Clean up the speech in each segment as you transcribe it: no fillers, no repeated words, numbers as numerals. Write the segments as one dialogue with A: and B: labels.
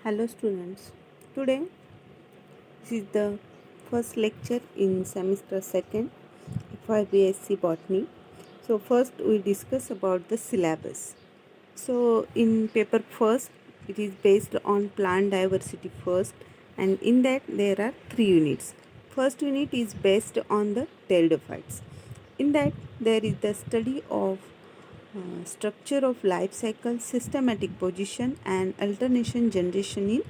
A: Hello students. Today this is the first lecture in semester 2nd FYBSc Botany. So first we discuss about the syllabus. So in paper first it is based on plant diversity first, and in that there are 3 units. First unit is based on the pteridophytes. In that there is the study of structure of life cycle, systematic position and alternation generation in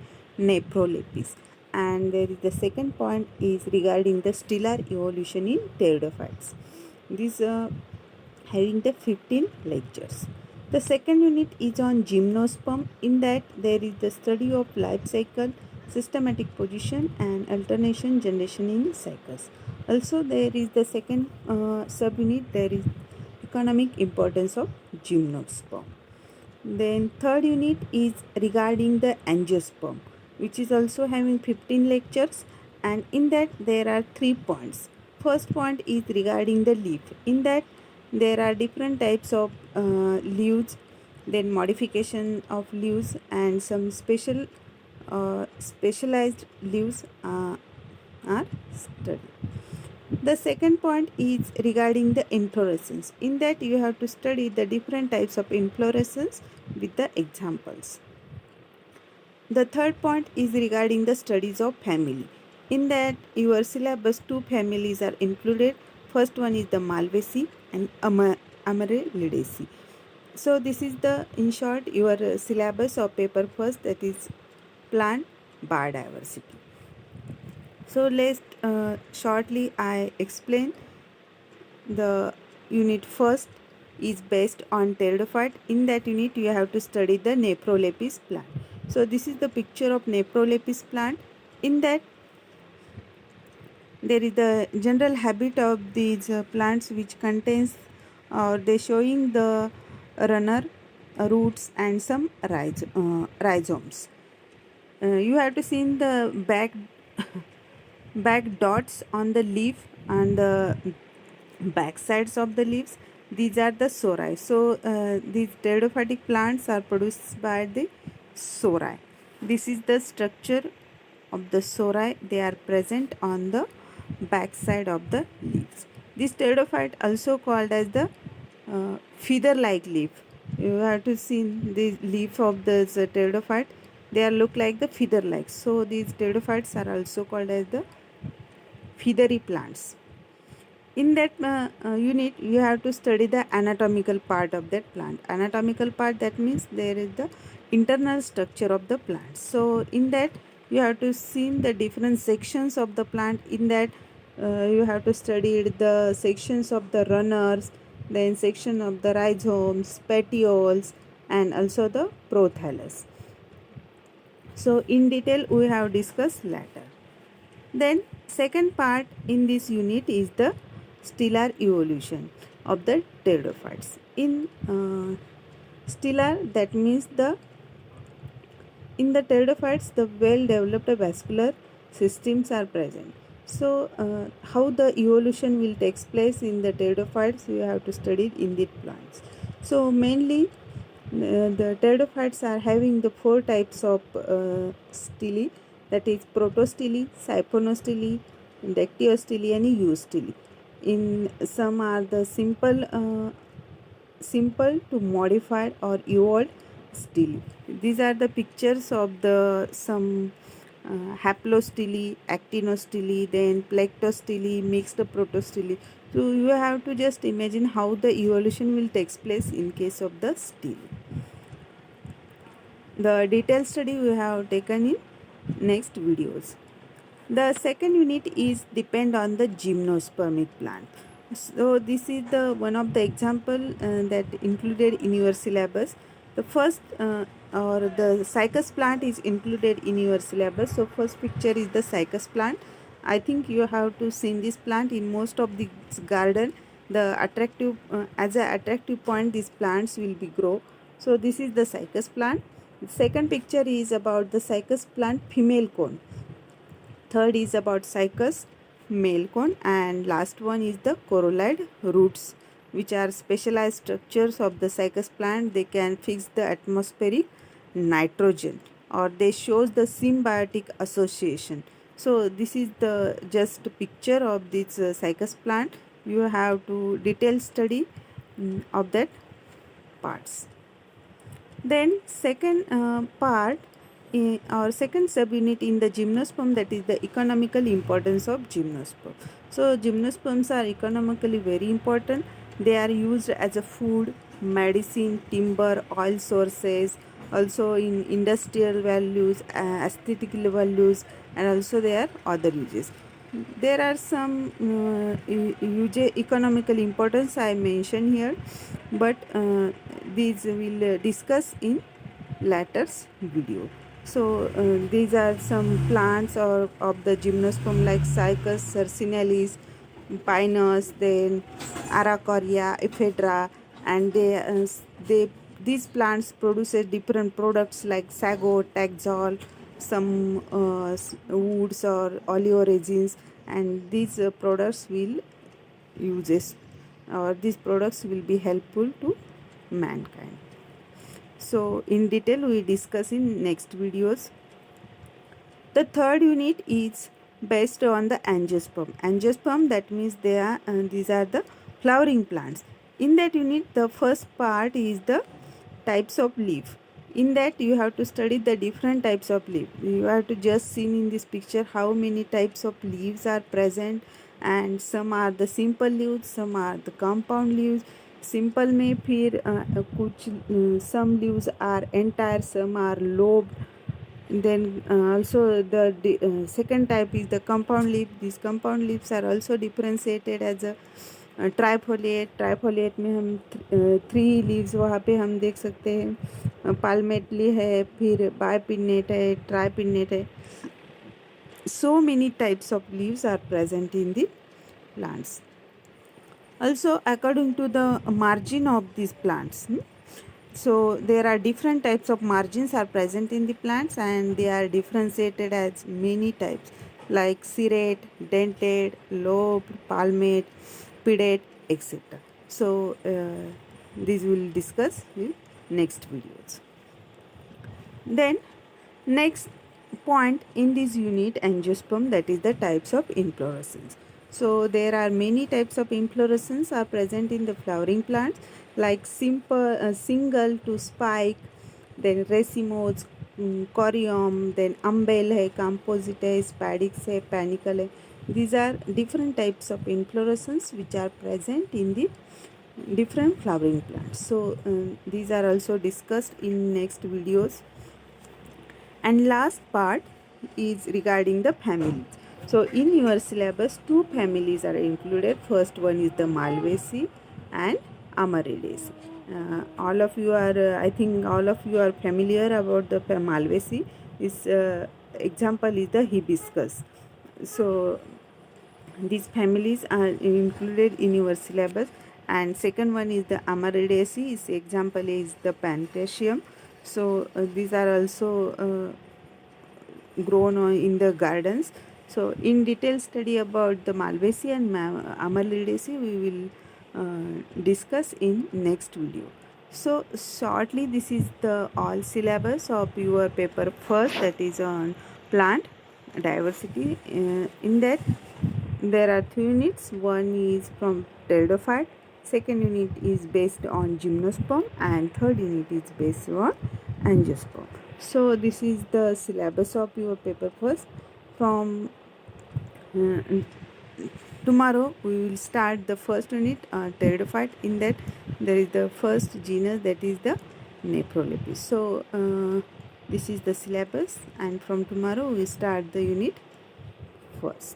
A: Nephrolepis. And there is the second point is regarding the stellar evolution in pteridophytes. These having the 15 lectures. The second unit is on gymnosperm. In that there is the study of life cycle, systematic position and alternation generation in cycles. Also there is the second subunit, there is economic importance of gymnosperm. Then third unit is regarding the angiosperm, which is also having 15 lectures, and in that there are 3 points. First point is regarding the leaf. In that there are different types of leaves, then modification of leaves and some specialized leaves are studied. The second point is regarding the inflorescence. In that you have to study the different types of inflorescence with the examples. The third point is regarding the studies of family. In that your syllabus 2 families are included. First one is the Malvaceae and Amaryllidaceae. So this is the in short your syllabus of paper first, that is plant biodiversity. So let's shortly I explain. The unit first is based on pteridophyte. In that unit you have to study the Nephrolepis plant. So this is the picture of Nephrolepis plant. In that there is the general habit of these plants, which contains they showing the runner, roots and some rhizomes. You have to see in the back dots on the leaf and the back sides of the leaves. These are the sori. So these pteridophytic plants are produced by the sori. This is the structure of the sori. They are present on the back side of the leaves. This pteridophyte also called as the feather like leaf. You have to see the leaf of the pteridophyte. They are look like the feather like. So these pteridophytes are also called as the feathery plants. In that unit you have to study the anatomical part of that plant. Anatomical part, that means there is the internal structure of the plant. So in that you have to see the different sections of the plant. In that you have to study the sections of the runners, then section of the rhizomes, petioles and also the prothallus. So in detail we have discussed later. Then second part in this unit is the stellar evolution of the pteridophytes. In stellar, that means in the pteridophytes the well developed vascular systems are present. So how the evolution will take place in the pteridophytes, you have to study in the plants. So mainly the pteridophytes are having the 4 types of stelae, that is protostele, siphonostele, dactyostele and eustele. In some are the simple to modified or evolved stele. These are the pictures of the some haplostele, actinostele, then plectostele, mixed protostele. So you have to just imagine how the evolution will take place in case of the stele. The detailed study we have taken in next videos. The second unit is depend on the gymnospermic plant. So this is the one of the example that included in your syllabus. The first or the cycas plant is included in your syllabus. So first picture is the cycas plant. I think you have to see this plant in most of the garden. The attractive as an attractive point, these plants will be grow. So this is the cycas plant. The second picture is about the cycas plant female cone. Third is about cycas male cone, and last one is the corolloid roots, which are specialized structures of the cycas plant. They can fix the atmospheric nitrogen or they shows the symbiotic association. So this is the just picture of this cycas plant. You have to detail study of that parts. Then second part or second subunit in the gymnosperm, that is the economical importance of gymnosperm. So gymnosperms are economically very important. They are used as a food, medicine, timber, oil sources, also in industrial values, aesthetical values, and also there are other uses. There are some economical importance I mentioned here, but these will discuss in later video. So these are some plants or of the gymnosperm like Cycas cercinalis, Pinus, then Aracoria, ephedra, and they these plants produces different products like sago, taxol, some woods or oleoresins, and these products will uses or these products will be helpful to mankind. So in detail we discuss in next videos. The third unit is based on the angiosperm. Angiosperm, that means they are these are the flowering plants. In that unit, the first part is the types of leaf. In that you have to study the different types of leaf. You have to just see in this picture how many types of leaves are present, and some are the simple leaves, some are the compound leaves. Simple में फिर कुछ some leaves are entire, some are lobed. Then also the second type is the compound leaf. These compound leaves are also differentiated as a trifoliate. Trifoliate में हम 3 leaves वहाँ पे हम देख सकते हैं. पाल्मेटली है, फिर बायपिन्नेट है, ट्राइपिन्नेट है. So many types of leaves are present in the plants. Also according to the margin of these plants, so there are different types of margins are present in the plants, and they are differentiated as many types like serrate, dentate, lobed, palmate, pedate, etc. So these will discuss in next videos. Then next point in this unit, angiosperm, that is the types of inflorescence. So there are many types of inflorescence are present in the flowering plants, like simple single to spike, then racemodes, corium, then umbel hai, composite hai, spadix hai, panicle hai. These are different types of inflorescence which are present in the different flowering plants. So these are also discussed in next videos. And last part is regarding the families. So in your syllabus, 2 families are included. First one is the Malvaceae and Amaryllis. All of you are, I think all of you are familiar about the Malvaceae. This example is the hibiscus. So these families are included in your syllabus. And second one is the Amaryllidaceae. Its example is the Pantasium. So these are also grown in the gardens. So in detail study about the Malvaceae and Amaryllidaceae we will discuss in next video. So shortly, this is the all syllabus of your paper first, that is on plant diversity. In that there are 3 units. One is from pteridophyte, second unit is based on gymnosperm, and third unit is based on angiosperm. So this is the syllabus of your paper first. From tomorrow we will start the first unit, pteridophyte. In that there is the first genus, that is the Nephrolepis. So this is the syllabus, and from tomorrow we start the unit first.